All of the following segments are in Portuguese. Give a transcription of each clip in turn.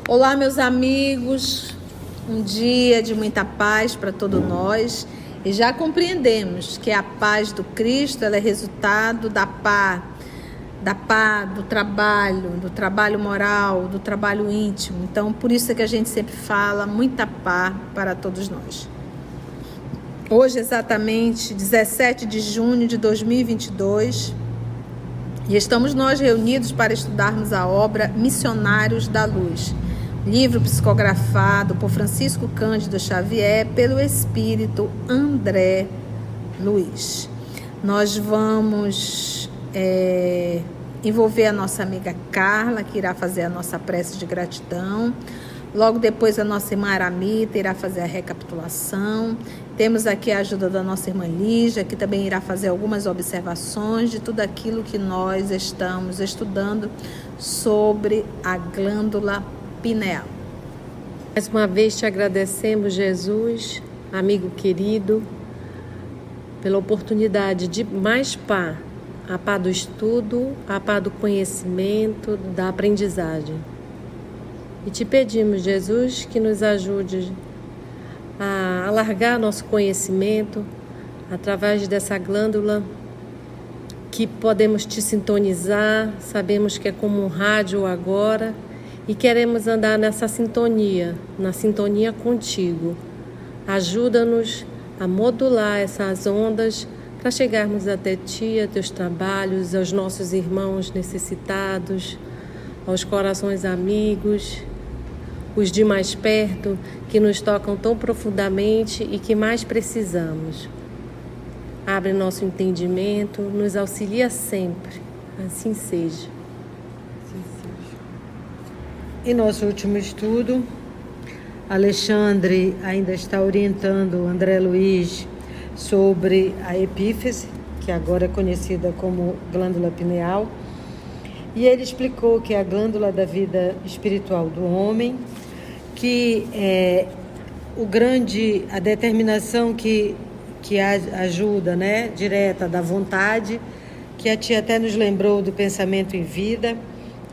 Olá, meus amigos, um dia de muita paz para todos nós, e já compreendemos que a paz do Cristo ela é resultado da paz, do trabalho moral, do trabalho íntimo. Então, por isso é que a gente sempre fala muita paz para todos nós. Hoje, exatamente 17 de junho de 2022, e estamos nós reunidos para estudarmos a obra Missionários da Luz, livro psicografado por Francisco Cândido Xavier pelo Espírito André Luiz. Nós vamos envolver a nossa amiga Carla, que irá fazer a nossa prece de gratidão. Logo depois a nossa irmã Aramita irá fazer a recapitulação. Temos aqui a ajuda da nossa irmã Lígia, que também irá fazer algumas observações de tudo aquilo que nós estamos estudando sobre a glândula pineal. Mais uma vez te agradecemos, Jesus, amigo querido, pela oportunidade de mais pá, a pá do estudo, a pá do conhecimento, da aprendizagem. E te pedimos, Jesus, que nos ajude a alargar nosso conhecimento através dessa glândula que podemos te sintonizar, sabemos que é como um rádio agora, e queremos andar nessa sintonia, na sintonia contigo. Ajuda-nos a modular essas ondas para chegarmos até ti, a teus trabalhos, aos nossos irmãos necessitados, aos corações amigos, os de mais perto, que nos tocam tão profundamente e que mais precisamos. Abre nosso entendimento, nos auxilia sempre. Assim seja. Em nosso último estudo, Alexandre ainda está orientando o André Luiz sobre a epífise, que agora é conhecida como glândula pineal, e ele explicou que é a glândula da vida espiritual do homem, que é a determinação que ajuda, né, direta da vontade, que a tia até nos lembrou do pensamento em vida,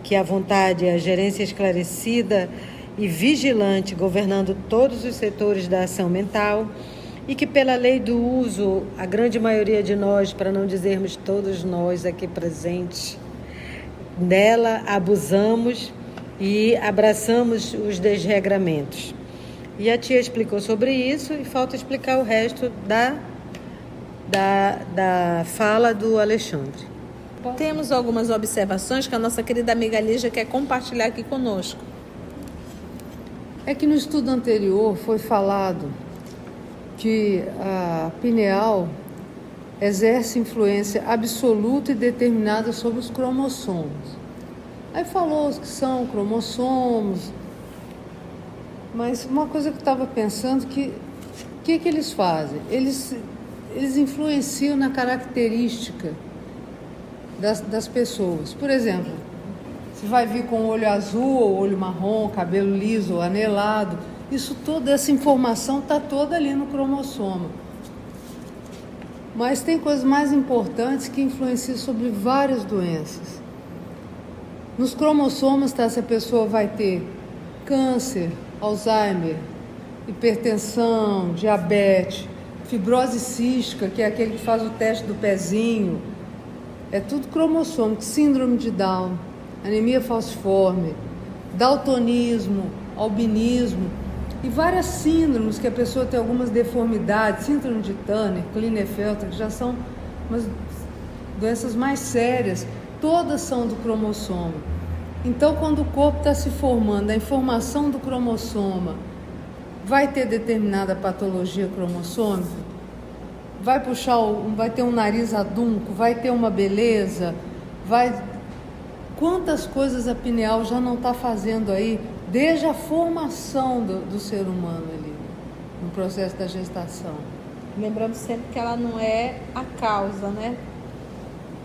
que a vontade é a gerência esclarecida e vigilante, governando todos os setores da ação mental, e que pela lei do uso, a grande maioria de nós, para não dizermos todos nós aqui presentes, dela abusamos e abraçamos os desregramentos. E a tia explicou sobre isso e falta explicar o resto da fala do Alexandre. Temos algumas observações que a nossa querida amiga Lígia quer compartilhar aqui conosco. É que no estudo anterior foi falado que a pineal exerce influência absoluta e determinada sobre os cromossomos. Aí falou que são cromossomos, mas uma coisa que eu estava pensando, que eles fazem? Eles influenciam na característica das pessoas. Por exemplo, se vai vir com olho azul ou olho marrom, cabelo liso ou anelado, toda essa informação está toda ali no cromossoma. Mas tem coisas mais importantes que influenciam sobre várias doenças. Nos cromossomas está se a pessoa vai ter câncer, Alzheimer, hipertensão, diabetes, fibrose cística, que é aquele que faz o teste do pezinho. É tudo cromossômico, síndrome de Down, anemia falciforme, daltonismo, albinismo e várias síndromes que a pessoa tem algumas deformidades, síndrome de Turner, Klinefelter, que já são umas doenças mais sérias, todas são do cromossoma. Então, quando o corpo está se formando, a informação do cromossoma vai ter determinada patologia cromossômica, vai ter um nariz adunco, vai ter uma beleza, quantas coisas a pineal já não está fazendo aí, desde a formação do ser humano ali, no processo da gestação. Lembrando sempre que ela não é a causa, né?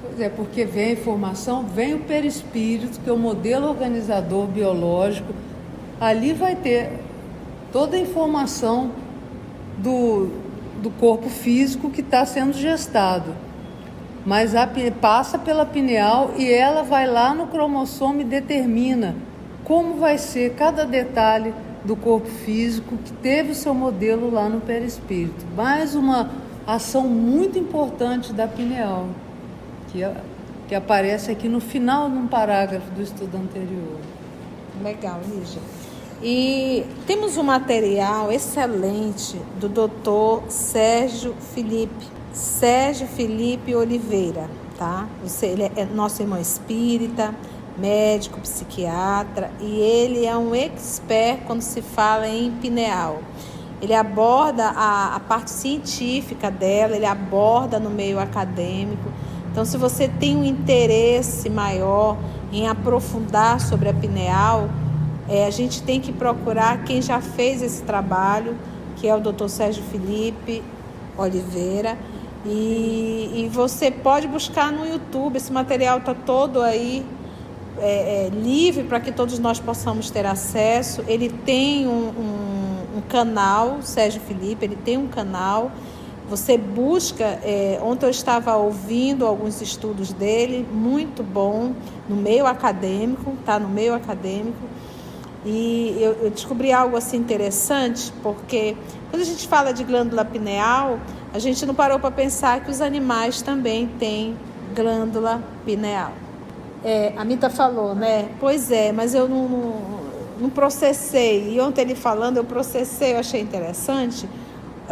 Pois é, porque vem a informação, vem o perispírito, que é o modelo organizador biológico, ali vai ter toda a informação do corpo físico que está sendo gestado. Mas passa pela pineal e ela vai lá no cromossomo e determina como vai ser cada detalhe do corpo físico que teve o seu modelo lá no perispírito. Mais uma ação muito importante da pineal, que aparece aqui no final de um parágrafo do estudo anterior. Legal, Lígia. E temos um material excelente do Dr. Sérgio Felipe Oliveira, tá? Ele é nosso irmão espírita, médico, psiquiatra, e ele é um expert quando se fala em pineal. Ele aborda a parte científica dela, ele aborda no meio acadêmico. Então, se você tem um interesse maior em aprofundar sobre a pineal, a gente tem que procurar quem já fez esse trabalho, que é o Dr. Sérgio Felipe Oliveira. E você pode buscar no YouTube, esse material está todo aí livre para que todos nós possamos ter acesso. Ele tem um canal, Sérgio Felipe, ele tem um canal. Você busca, ontem eu estava ouvindo alguns estudos dele, muito bom, no meio acadêmico, tá? No meio acadêmico. E eu descobri algo assim interessante, porque quando a gente fala de glândula pineal, a gente não parou para pensar que os animais também têm glândula pineal. A Mita falou, né? Pois é, mas eu não processei. E ontem ele falando, eu processei, eu achei interessante,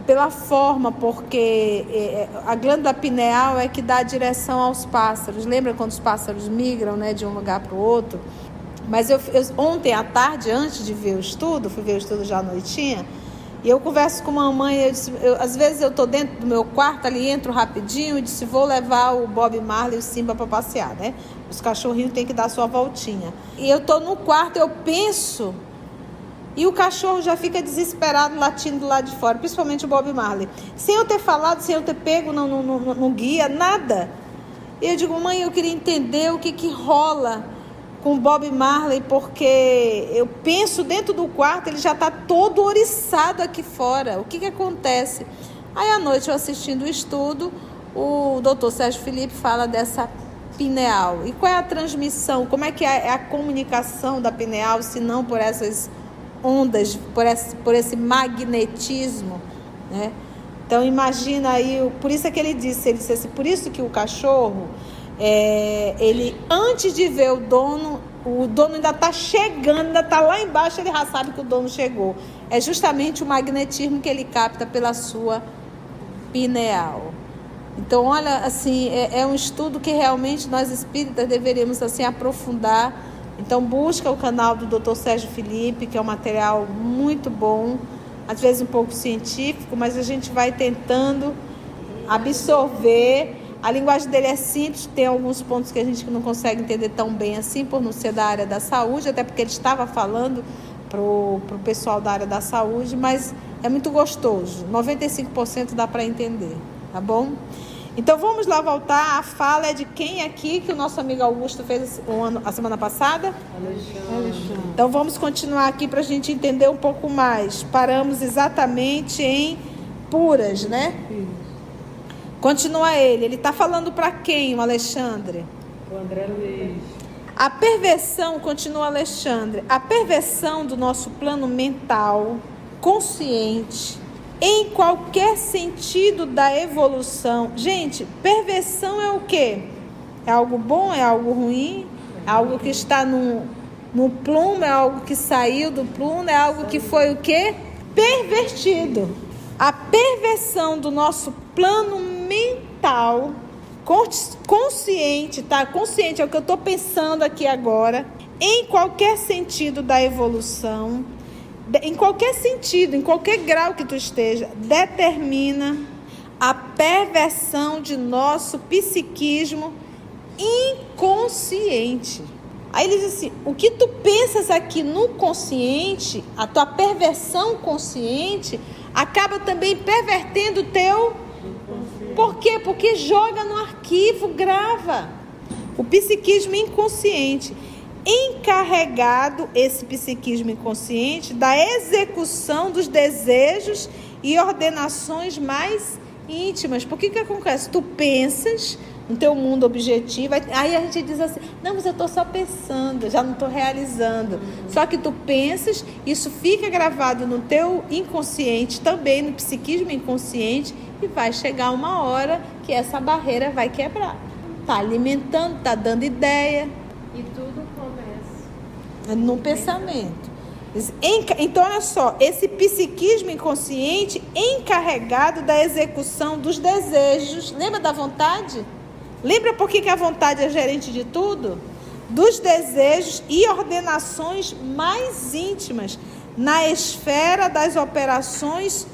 pela forma, porque a glândula pineal é que dá direção aos pássaros. Lembra quando os pássaros migram, né, de um lugar para o outro? Mas ontem à tarde, antes de ver o estudo, fui ver o estudo já à noitinha, e eu converso com a mamãe, às vezes eu estou dentro do meu quarto ali, entro rapidinho e disse, vou levar o Bob Marley e o Simba para passear, né? Os cachorrinhos têm que dar sua voltinha. E eu estou no quarto, eu penso, e o cachorro já fica desesperado latindo lá de fora, principalmente o Bob Marley. Sem eu ter falado, sem eu ter pego no guia, nada. E eu digo, mãe, eu queria entender o que rola com o Bob Marley, porque eu penso dentro do quarto, ele já está todo oriçado aqui fora. O que acontece? Aí à noite, eu assistindo o estudo, o Dr. Sérgio Felipe fala dessa pineal. E qual é a transmissão? Como é que é a comunicação da pineal, se não por essas ondas, por esse magnetismo, né? Então imagina aí, por isso é que ele disse assim, por isso que o cachorro, ele antes de ver o dono ainda está chegando, ainda está lá embaixo, ele já sabe que o dono chegou. É justamente o magnetismo que ele capta pela sua pineal. Então, olha, assim, é um estudo que realmente nós espíritas deveríamos assim aprofundar. Então, busca o canal do Dr. Sérgio Felipe, que é um material muito bom, às vezes um pouco científico, mas a gente vai tentando absorver. A linguagem dele é simples, tem alguns pontos que a gente não consegue entender tão bem assim, por não ser da área da saúde, até porque ele estava falando pro pessoal da área da saúde, mas é muito gostoso, 95% dá para entender, tá bom? Então vamos lá voltar, a fala é de quem aqui, que o nosso amigo Augusto fez a semana passada? Alexandre. Então vamos continuar aqui para a gente entender um pouco mais. Paramos exatamente em puras, né? Continua ele está falando para quem, o Alexandre? O André Luiz. A perversão, continua Alexandre, a perversão do nosso plano mental, consciente, em qualquer sentido da evolução. Gente, perversão é o quê? É algo bom? É algo ruim? É algo que está no plumo? É algo que saiu do plumo? É algo que foi o quê? Pervertido. A perversão do nosso plano mental, consciente, tá? Consciente é o que eu estou pensando aqui agora, em qualquer sentido da evolução, em qualquer sentido, em qualquer grau que tu esteja, determina a perversão de nosso psiquismo inconsciente. Aí ele diz assim, o que tu pensas aqui no consciente, a tua perversão consciente, acaba também pervertendo o teu... Por quê? Porque joga no arquivo, grava. O psiquismo inconsciente. encarregado, esse psiquismo inconsciente, da execução dos desejos e ordenações mais íntimas. Por que acontece? Tu pensas no teu mundo objetivo, aí a gente diz assim, não, mas eu estou só pensando, já não estou realizando. Só que tu pensas, isso fica gravado no teu inconsciente, também no psiquismo inconsciente, e vai chegar uma hora que essa barreira vai quebrar. Tá alimentando, tá dando ideia. E tudo começa no pensamento. Então, olha só, esse psiquismo inconsciente encarregado da execução dos desejos, lembra da vontade? Lembra por que a vontade é gerente de tudo? Dos desejos e ordenações mais íntimas, na esfera das operações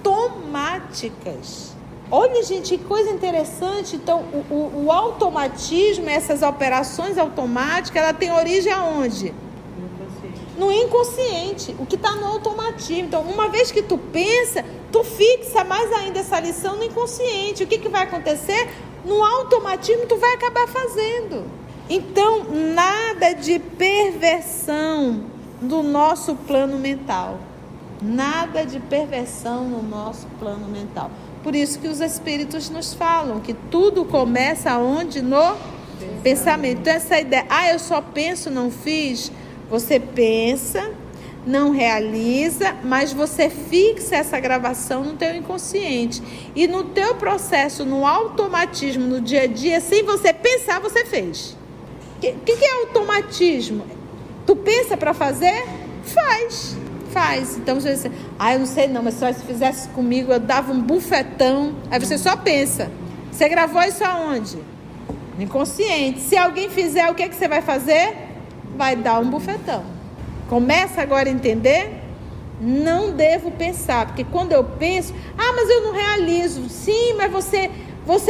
automáticas. Olha, gente, que coisa interessante. Então, o automatismo, essas operações automáticas, ela tem origem aonde? No inconsciente, o que está no automatismo. Então, uma vez que tu pensa, tu fixa mais ainda essa lição no inconsciente. O que vai acontecer? No automatismo, tu vai acabar fazendo. Então, nada de perversão do nosso plano mental. Nada de perversão no nosso plano mental. Por isso que os espíritos nos falam que tudo começa onde? No pensamento. Então, essa ideia, eu só penso, não fiz. Você pensa, não realiza, mas você fixa essa gravação no teu inconsciente. E no teu processo, no automatismo, no dia a dia, sem você pensar, você fez. O que é automatismo? Tu pensa para fazer? Faz. Então você diz, eu não sei não, mas se fizesse comigo, eu dava um bufetão. Aí você só pensa. Você gravou isso aonde? No inconsciente. Se alguém fizer, o que você vai fazer? Vai dar um bufetão. Começa agora a entender? Não devo pensar, porque quando eu penso, mas eu não realizo. Sim, mas você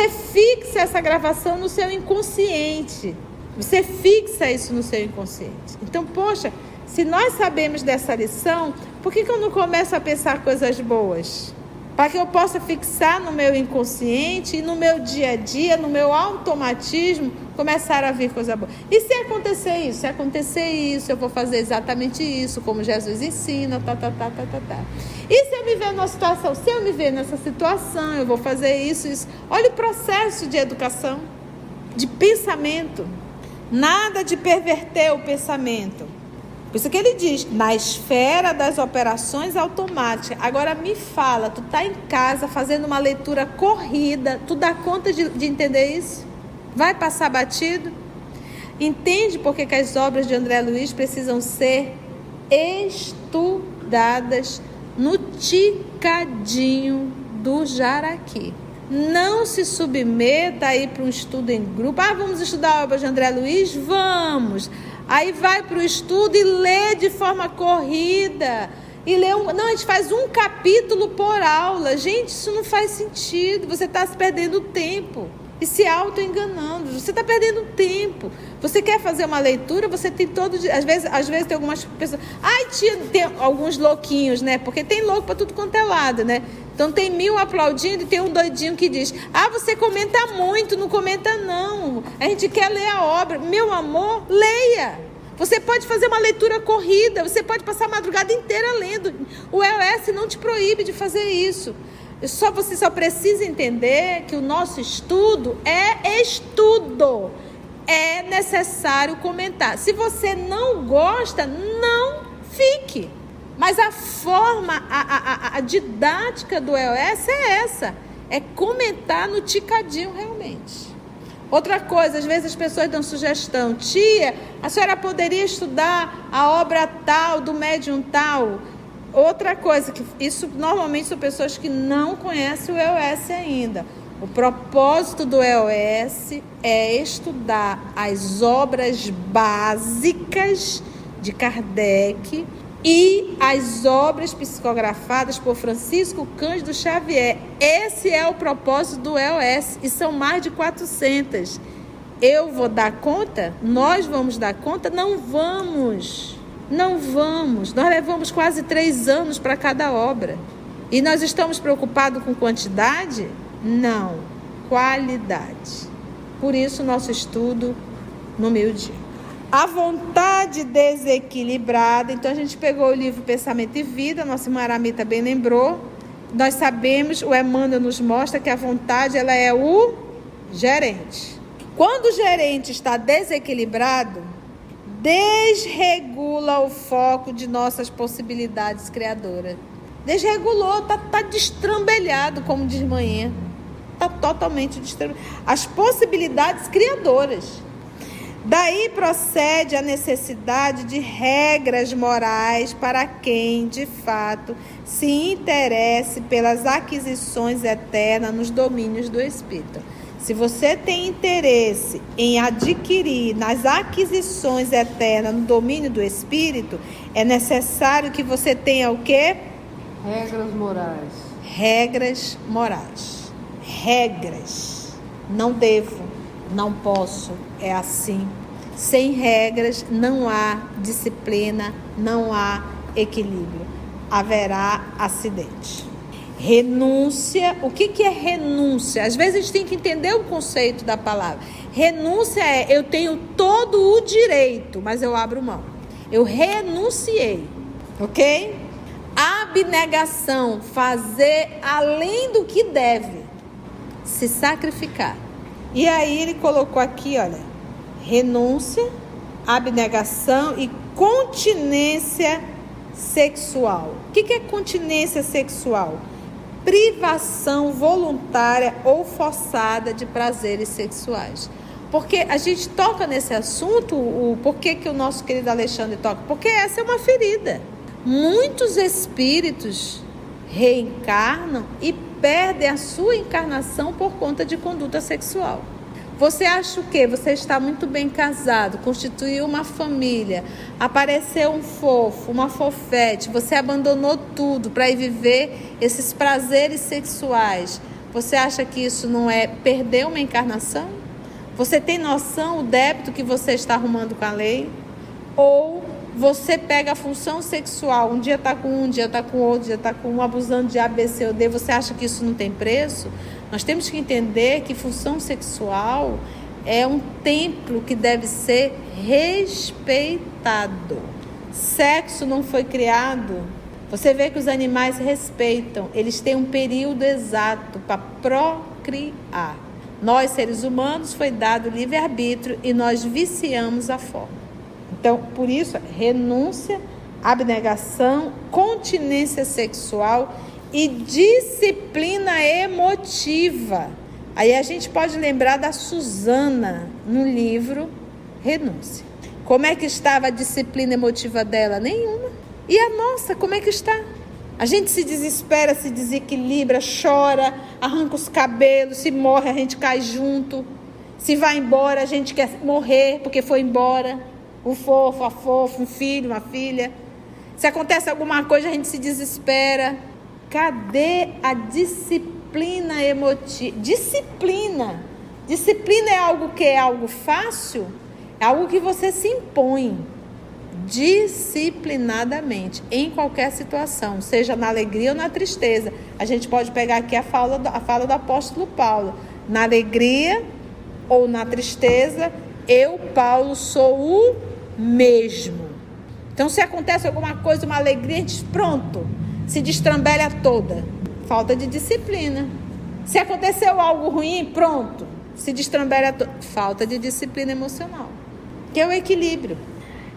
fixa essa gravação no seu inconsciente. Você fixa isso no seu inconsciente. Então, poxa, se nós sabemos dessa lição, por que eu não começo a pensar coisas boas? Para que eu possa fixar no meu inconsciente e no meu dia a dia, no meu automatismo, começar a vir coisa boa. E se acontecer isso? Se acontecer isso, eu vou fazer exatamente isso, como Jesus ensina, E se eu me ver numa situação? Se eu me ver nessa situação, eu vou fazer isso. Olha o processo de educação, de pensamento. Nada de perverter o pensamento. Por isso que ele diz, na esfera das operações automáticas. Agora me fala, tu tá em casa fazendo uma leitura corrida, tu dá conta de entender isso? Vai passar batido? Entende por que as obras de André Luiz precisam ser estudadas no ticadinho do jaraqui. Não se submeta aí para um estudo em grupo. Vamos estudar a obra de André Luiz? Vamos! Aí vai para o estudo e lê de forma corrida. Não, a gente faz um capítulo por aula. Gente, isso não faz sentido. Você está se perdendo tempo e se auto-enganando. Você está perdendo tempo. Você quer fazer uma leitura, você tem todo dia. Às vezes tem algumas pessoas. Tem alguns louquinhos, né? Porque tem louco para tudo quanto é lado, né? Então tem 1000 aplaudindo e tem um doidinho que diz, você comenta muito, não comenta não. A gente quer ler a obra. Meu amor, leia. Você pode fazer uma leitura corrida, você pode passar a madrugada inteira lendo. O EOS não te proíbe de fazer isso. Você só precisa entender que o nosso estudo é estudo. É necessário comentar. Se você não gosta, não fique. Mas a forma, a didática do EOS é essa. É comentar no ticadinho realmente. Outra coisa, às vezes as pessoas dão sugestão. Tia, a senhora poderia estudar a obra tal, do médium tal. Outra coisa, que isso normalmente são pessoas que não conhecem o EOS ainda. O propósito do EOS é estudar as obras básicas de Kardec e as obras psicografadas por Francisco Cândido Xavier. Esse é o propósito do EOS e são mais de 400. Eu vou dar conta? Nós vamos dar conta? Não vamos. Nós levamos quase 3 anos para cada obra. E nós estamos preocupados com quantidade? Não, qualidade. Por isso nosso estudo no meio-dia. A vontade desequilibrada. Então a gente pegou o livro Pensamento e Vida, nossa irmã Aramita bem lembrou. Nós sabemos, o Emmanuel nos mostra que a vontade, ela é o gerente. Quando o gerente está desequilibrado, desregula o foco de nossas possibilidades criadoras. Desregulou, tá destrambelhado, como diz manhã. Está totalmente destrambelhado. As possibilidades criadoras. Daí procede a necessidade de regras morais para quem, de fato, se interesse pelas aquisições eternas nos domínios do Espírito. Se você tem interesse em adquirir nas aquisições eternas no domínio do Espírito, é necessário que você tenha o quê? Regras morais. Regras morais. Regras. Não devo, não posso, é assim. Sem regras não há disciplina, não há equilíbrio. Haverá acidente. Renúncia. O que é renúncia? Às vezes a gente tem que entender o conceito da palavra. Renúncia é: eu tenho todo o direito, mas eu abro mão. Eu renunciei. Ok? Abnegação. Fazer além do que deve. Se sacrificar. E aí ele colocou aqui, olha, renúncia, abnegação e continência sexual. O que é continência sexual? Privação voluntária ou forçada de prazeres sexuais. Porque a gente toca nesse assunto, por que o nosso querido Alexandre toca? Porque essa é uma ferida. Muitos espíritos reencarnam e perdem a sua encarnação por conta de conduta sexual. Você acha o quê? Você está muito bem casado, constituiu uma família, apareceu um fofo, uma fofete, você abandonou tudo para ir viver esses prazeres sexuais. Você acha que isso não é perder uma encarnação? Você tem noção do débito que você está arrumando com a lei? Ou você pega a função sexual, um dia está com um dia está com outro, dia está com um, abusando de A, B, C ou D, você acha que isso não tem preço? Nós temos que entender que função sexual é um templo que deve ser respeitado. Sexo não foi criado. Você vê que os animais respeitam, eles têm um período exato para procriar. Nós, seres humanos, foi dado livre-arbítrio e nós viciamos a forma. Então, por isso, renúncia, abnegação, continência sexual e disciplina emotiva. Aí a gente pode lembrar da Susana no livro Renúncia. Como é que estava a disciplina emotiva dela? Nenhuma. E a nossa, como é que está? A gente se desespera, se desequilibra, chora, arranca os cabelos, se morre a gente cai junto. Se vai embora a gente quer morrer porque foi embora. Um fofo, a fofa, um filho, uma filha. Se acontece alguma coisa a gente se desespera. Cadê a disciplina emotiva? Disciplina. Disciplina é algo que é algo fácil? É algo que você se impõe disciplinadamente, em qualquer situação, seja na alegria ou na tristeza. A gente pode pegar aqui a fala do apóstolo Paulo. Na alegria ou na tristeza, eu, Paulo, sou o mesmo. Então, se acontece alguma coisa, uma alegria, a gente, pronto, se destrambelha toda. Falta de disciplina. Se aconteceu algo ruim, pronto, se destrambelha toda. Falta de disciplina emocional, que é o equilíbrio.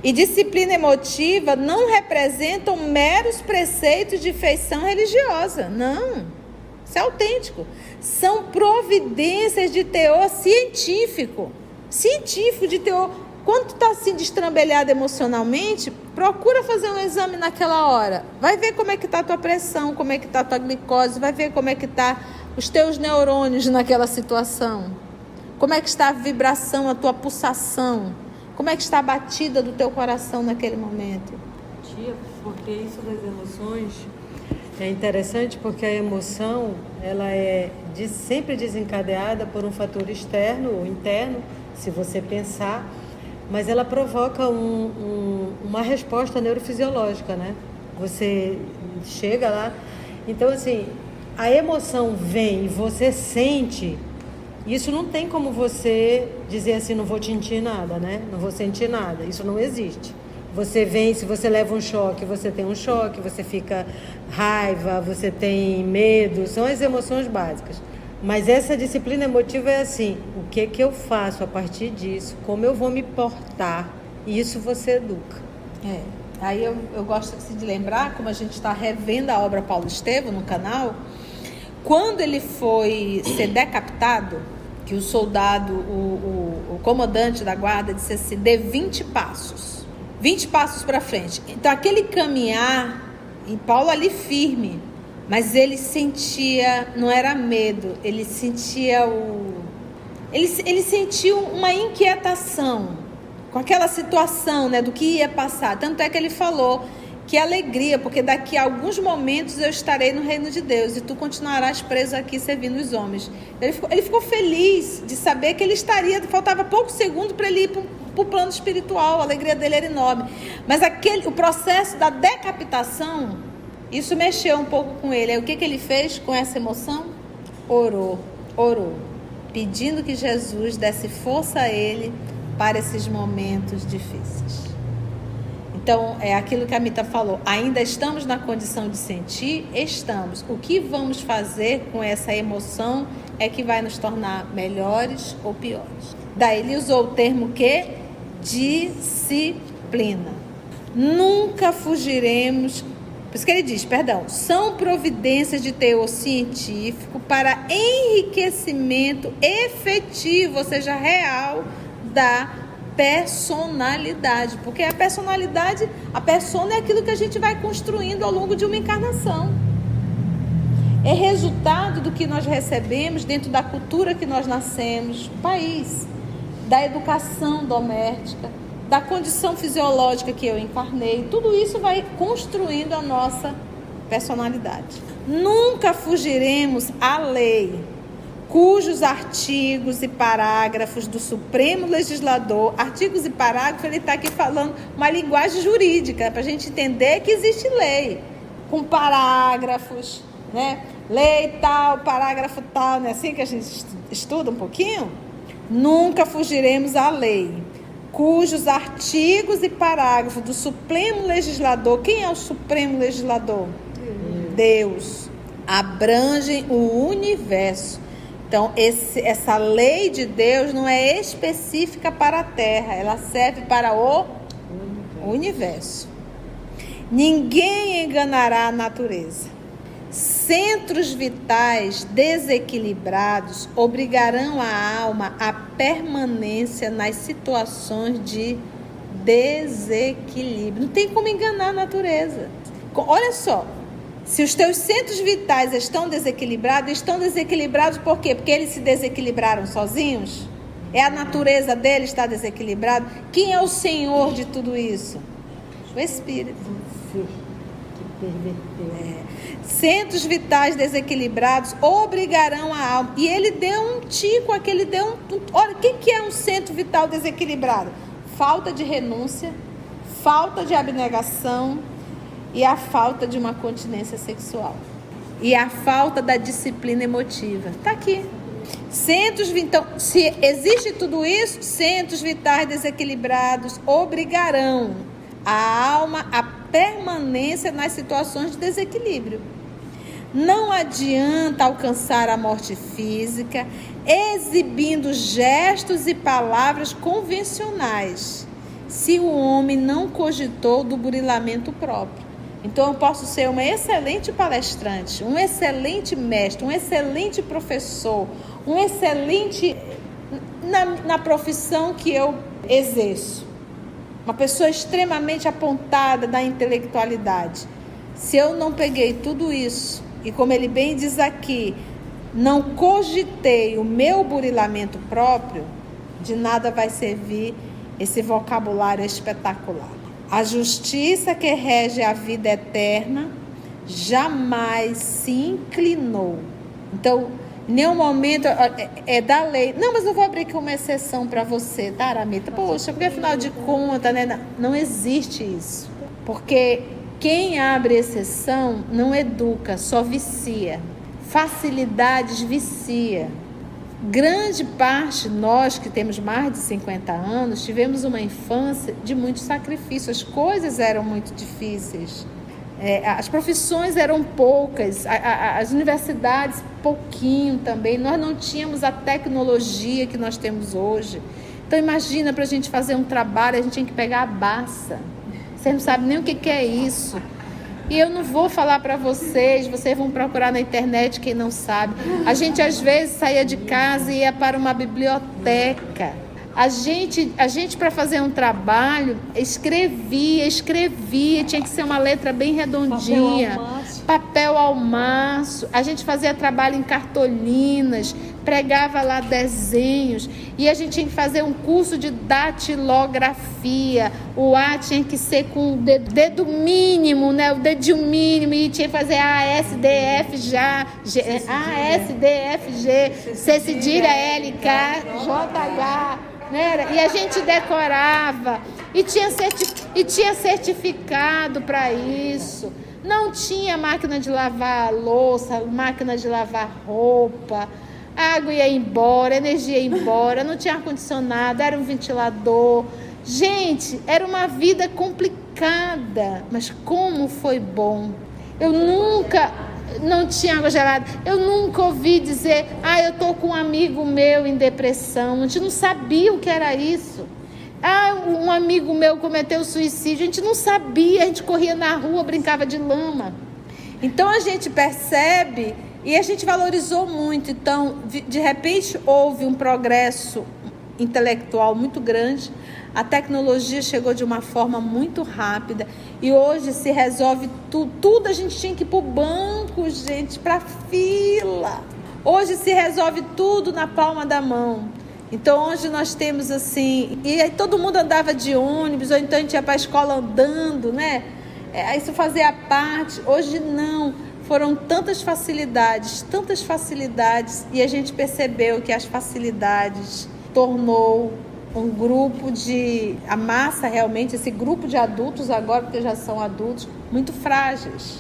E disciplina emotiva não representam meros preceitos de feição religiosa. Não. Isso é autêntico. São providências de teor científico. Científico, de teor. Quando tu está assim destrambelhado emocionalmente, procura fazer um exame naquela hora. Vai ver como é que está a tua pressão, como é que está a tua glicose, vai ver como é que está os teus neurônios naquela situação. Como é que está a vibração, a tua pulsação. Como é que está a batida do teu coração naquele momento. Tia, porque isso das emoções é interessante, porque a emoção ela é sempre desencadeada por um fator externo ou interno, se você pensar, mas ela provoca uma resposta neurofisiológica, né? Você chega lá, então assim, a emoção vem e você sente, Isso não tem como você dizer assim, não vou sentir nada, né? Não vou sentir nada. Isso não existe. Você vem, se você leva um choque, você tem um choque, você fica raiva, você tem medo, são as emoções básicas. Mas essa disciplina emotiva é assim, o que eu faço a partir disso, como eu vou me portar, isso você educa. Aí eu gosto de lembrar, como a gente está revendo a obra Paulo Estevam no canal, quando ele foi ser decapitado, que o soldado, o comandante da guarda disse assim, dê 20 passos para frente. Então aquele caminhar, e Paulo ali firme, mas ele sentia, não era medo, ele sentia ele sentiu uma inquietação com aquela situação, né, do que ia passar. Tanto é que ele falou que alegria, porque daqui a alguns momentos eu estarei no reino de Deus e tu continuarás preso aqui servindo os homens. Ele ficou feliz de saber que ele estaria, faltava poucos segundos para ele ir para o plano espiritual, a alegria dele era enorme. Mas o processo da decapitação, isso mexeu um pouco com ele. Aí o que ele fez com essa emoção? Orou, pedindo que Jesus desse força a ele para esses momentos difíceis. Então, é aquilo que a Mita falou, ainda estamos na condição de sentir? Estamos. O que vamos fazer com essa emoção é que vai nos tornar melhores ou piores. Daí ele usou o termo que? Disciplina. Nunca fugiremos, por isso que ele diz, são providências de teor científico para enriquecimento efetivo, ou seja, real, da personalidade, porque a persona é aquilo que a gente vai construindo ao longo de uma encarnação. É resultado do que nós recebemos dentro da cultura que nós nascemos, do país, da educação doméstica, da condição fisiológica que eu encarnei. Tudo isso vai construindo a nossa personalidade. Nunca fugiremos à lei, cujos artigos e parágrafos do Supremo Legislador, artigos e parágrafos, ele está aqui falando uma linguagem jurídica, para a gente entender que existe lei, com parágrafos, né? Lei tal, parágrafo tal, não é assim que a gente estuda um pouquinho? Nunca fugiremos à lei, cujos artigos e parágrafos do Supremo Legislador, quem é o Supremo Legislador? Deus, abrangem o universo. Então, essa lei de Deus não é específica para a Terra, ela serve para o universo. Ninguém enganará a natureza. Centros vitais desequilibrados obrigarão a alma à permanência nas situações de desequilíbrio. Não tem como enganar a natureza. Olha só. Se os teus centros vitais estão desequilibrados por quê? Porque eles se desequilibraram sozinhos? É a natureza deles estar desequilibrada? Quem é o Senhor de tudo isso? O Espírito. Centros vitais desequilibrados obrigarão a alma. E ele deu um tico aqui, ele deu Olha, o que é um centro vital desequilibrado? Falta de renúncia, falta de abnegação, e a falta de uma continência sexual. E a falta da disciplina emotiva. Está aqui. Então, se existe tudo isso, centros vitais desequilibrados obrigarão a alma à permanência nas situações de desequilíbrio. Não adianta alcançar a morte física exibindo gestos e palavras convencionais, se o homem não cogitou do burilamento próprio. Então eu posso ser uma excelente palestrante, um excelente mestre, um excelente professor, um excelente na profissão que eu exerço. Uma pessoa extremamente apontada da intelectualidade. Se eu não peguei tudo isso, e como ele bem diz aqui, não cogitei o meu burilamento próprio, de nada vai servir esse vocabulário espetacular. A justiça que rege a vida eterna jamais se inclinou. Então, em nenhum momento é da lei. Não, mas eu vou abrir aqui uma exceção para você, tá, Aramita? Poxa, porque afinal de contas, né? Não existe isso. Porque quem abre exceção não educa, só vicia. Facilidades vicia. Grande parte, nós que temos mais de 50 anos, tivemos uma infância de muito sacrifício. As coisas eram muito difíceis. As profissões eram poucas, as universidades pouquinho também. Nós não tínhamos a tecnologia que nós temos hoje. Então imagina, para a gente fazer um trabalho, a gente tinha que pegar a baça. Você não sabe nem o que é isso. E eu não vou falar para vocês vão procurar na internet quem não sabe. A gente às vezes saía de casa e ia para uma biblioteca. A gente para fazer um trabalho, escrevia, tinha que ser uma letra bem redondinha. Papel ao maço. A gente fazia trabalho em cartolinas, pregava lá desenhos, e a gente tinha que fazer um curso de datilografia. O A tinha que ser com o dedo mínimo, né? O dedinho mínimo, e tinha que fazer A, S, D, F, A, S, D, F, G, C cedilha, L, K, J, H, né? E a gente decorava, e tinha certificado para isso. Não tinha máquina de lavar louça, máquina de lavar roupa. A água ia embora, a energia ia embora, não tinha ar-condicionado, era um ventilador. Gente, era uma vida complicada, mas como foi bom. Não tinha água gelada. Eu nunca ouvi dizer, eu tô com um amigo meu em depressão. A gente não sabia o que era isso. Um amigo meu cometeu suicídio. A gente não sabia, a gente corria na rua, brincava de lama. Então a gente percebe e a gente valorizou muito. Então, de repente, houve um progresso intelectual muito grande. A tecnologia chegou de uma forma muito rápida e hoje se resolve tudo. A gente tinha que ir para o banco, gente, para fila. Hoje se resolve tudo na palma da mão. Então, hoje nós temos assim... E aí todo mundo andava de ônibus, ou então a gente ia para a escola andando, né? Isso fazia parte. Hoje não. Foram tantas facilidades, e a gente percebeu que as facilidades tornou um grupo a massa realmente, esse grupo de adultos agora, porque já são adultos, muito frágeis.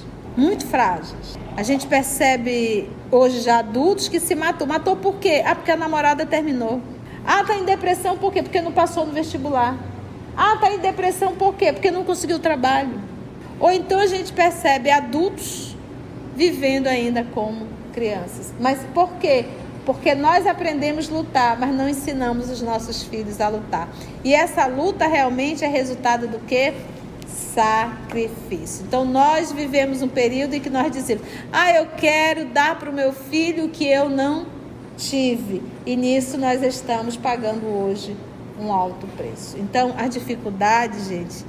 A gente percebe hoje já adultos que se matou. Matou por quê? Porque a namorada terminou. Tá em depressão por quê? Porque não passou no vestibular. Tá em depressão por quê? Porque não conseguiu trabalho. Ou então a gente percebe adultos vivendo ainda como crianças. Mas por quê? Porque nós aprendemos a lutar, mas não ensinamos os nossos filhos a lutar. E essa luta realmente é resultado do quê? Sacrifício. Então nós vivemos um período em que nós dizemos, eu quero dar para o meu filho o que eu não tive. E nisso nós estamos pagando hoje um alto preço. Então a dificuldade, gente,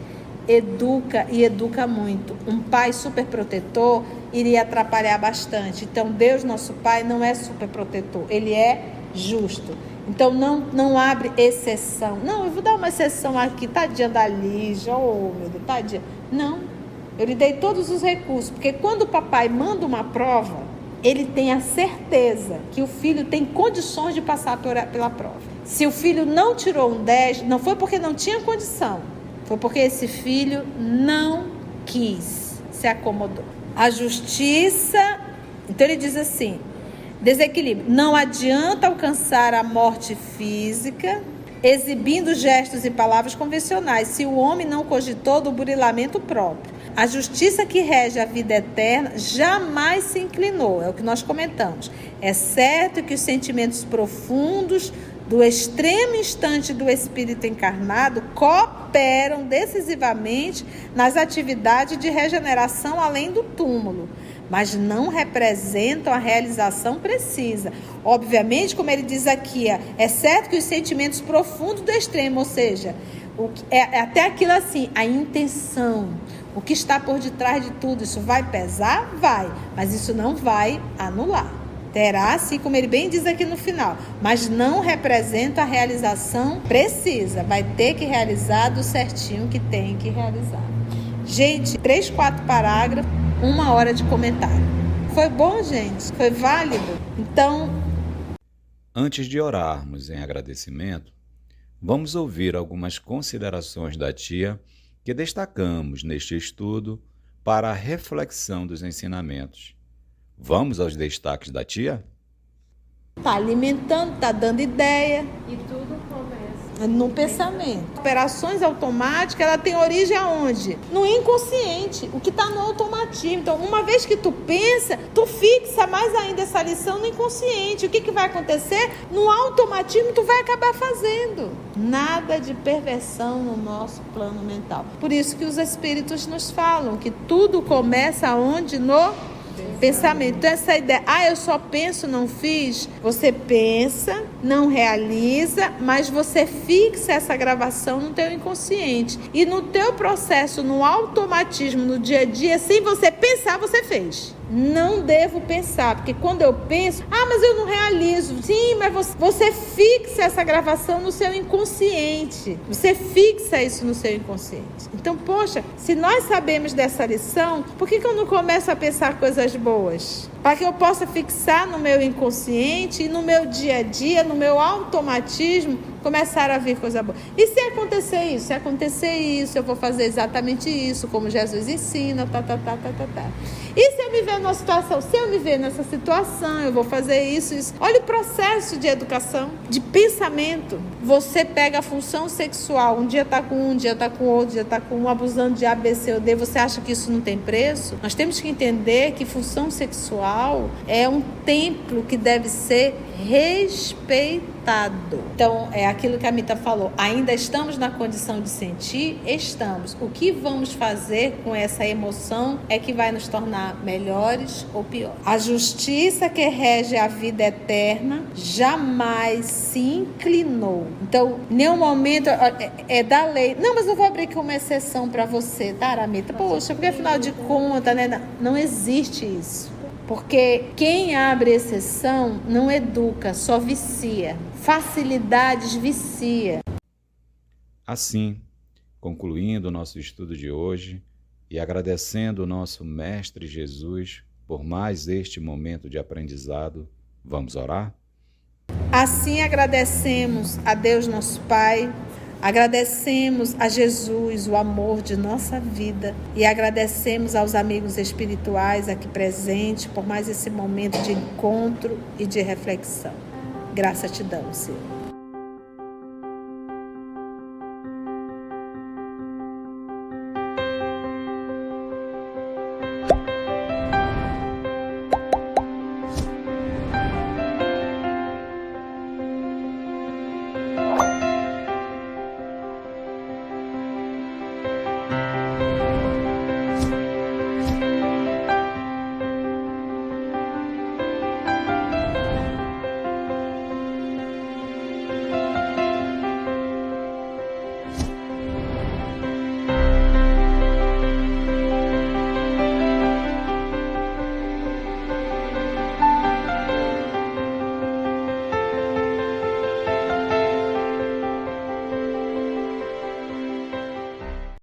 educa muito. Um pai super protetor iria atrapalhar bastante. Então Deus, nosso Pai, não é super protetor, Ele é justo. Então não abre exceção. Não, eu vou dar uma exceção aqui, tadinha da Lígia, meu Deus, tadinha. Não, eu lhe dei todos os recursos, porque quando o papai manda uma prova, ele tem a certeza que o filho tem condições de passar pela prova. Se o filho não tirou um 10, não foi porque não tinha condição, foi porque esse filho não quis, se acomodou. A justiça, então ele diz assim, desequilíbrio. Não adianta alcançar a morte física exibindo gestos e palavras convencionais, se o homem não cogitou do burilamento próprio. A justiça que rege a vida eterna jamais se inclinou, é o que nós comentamos. É certo que os sentimentos profundos do extremo instante do espírito encarnado cooperam decisivamente nas atividades de regeneração além do túmulo, mas não representam a realização precisa. Obviamente, como ele diz aqui, é certo que os sentimentos profundos do extremo, ou seja, é até aquilo assim, a intenção, o que está por detrás de tudo, isso vai pesar? Vai, mas isso não vai anular. Terá, assim como ele bem diz aqui no final, mas não representa a realização precisa. Vai ter que realizar do certinho que tem que realizar. Gente, 3, 4 parágrafos, 1 hora de comentário. Foi bom, gente? Foi válido? Então... Antes de orarmos em agradecimento, vamos ouvir algumas considerações da tia que destacamos neste estudo para a reflexão dos ensinamentos. Vamos aos destaques da tia? Está alimentando, está dando ideia. E tudo começa No pensamento. Operações automáticas, ela tem origem aonde? No inconsciente, o que está no automatismo. Então, uma vez que tu pensa, tu fixa mais ainda essa lição no inconsciente. O que vai acontecer? No automatismo, tu vai acabar fazendo. Nada de perversão no nosso plano mental. Por isso que os espíritos nos falam que tudo começa aonde? No pensamento. Então essa ideia, eu só penso, não fiz. Você pensa, não realiza, mas você fixa essa gravação no teu inconsciente. E no teu processo, no automatismo, no dia a dia, sem você pensar, você fez. Não devo pensar, porque quando eu penso, mas eu não realizo. Sim, mas você fixa essa gravação no seu inconsciente. Você fixa isso no seu inconsciente. Então, poxa, se nós sabemos dessa lição, por que eu não começo a pensar coisas boas? Para que eu possa fixar no meu inconsciente e no meu dia a dia, no meu automatismo, começar a vir coisa boa. E se acontecer isso? Se acontecer isso, eu vou fazer exatamente isso, como Jesus ensina, E se eu me ver numa situação? Se eu me ver nessa situação, eu vou fazer isso. Olha o processo de educação, de pensamento. Você pega a função sexual, um dia está com um dia está com outro, dia está com um, abusando de A, B, C ou D. Você acha que isso não tem preço? Nós temos que entender que função sexual é um templo que deve ser respeitado. Então, é aquilo que a Mita falou. Ainda estamos na condição de sentir? Estamos. O que vamos fazer com essa emoção é que vai nos tornar melhores ou piores. A justiça que rege a vida eterna jamais se inclinou. Então, em nenhum momento é da lei. Não, mas eu vou abrir aqui uma exceção para você, tá, Aramita? Poxa, porque afinal de contas, né? Não existe isso. Porque quem abre exceção não educa, só vicia. Facilidades vicia. Assim, concluindo o nosso estudo de hoje e agradecendo o nosso Mestre Jesus por mais este momento de aprendizado, vamos orar? Assim agradecemos a Deus nosso Pai, agradecemos a Jesus, o amor de nossa vida, e agradecemos aos amigos espirituais aqui presentes por mais esse momento de encontro e de reflexão. Graças te damos, Senhor.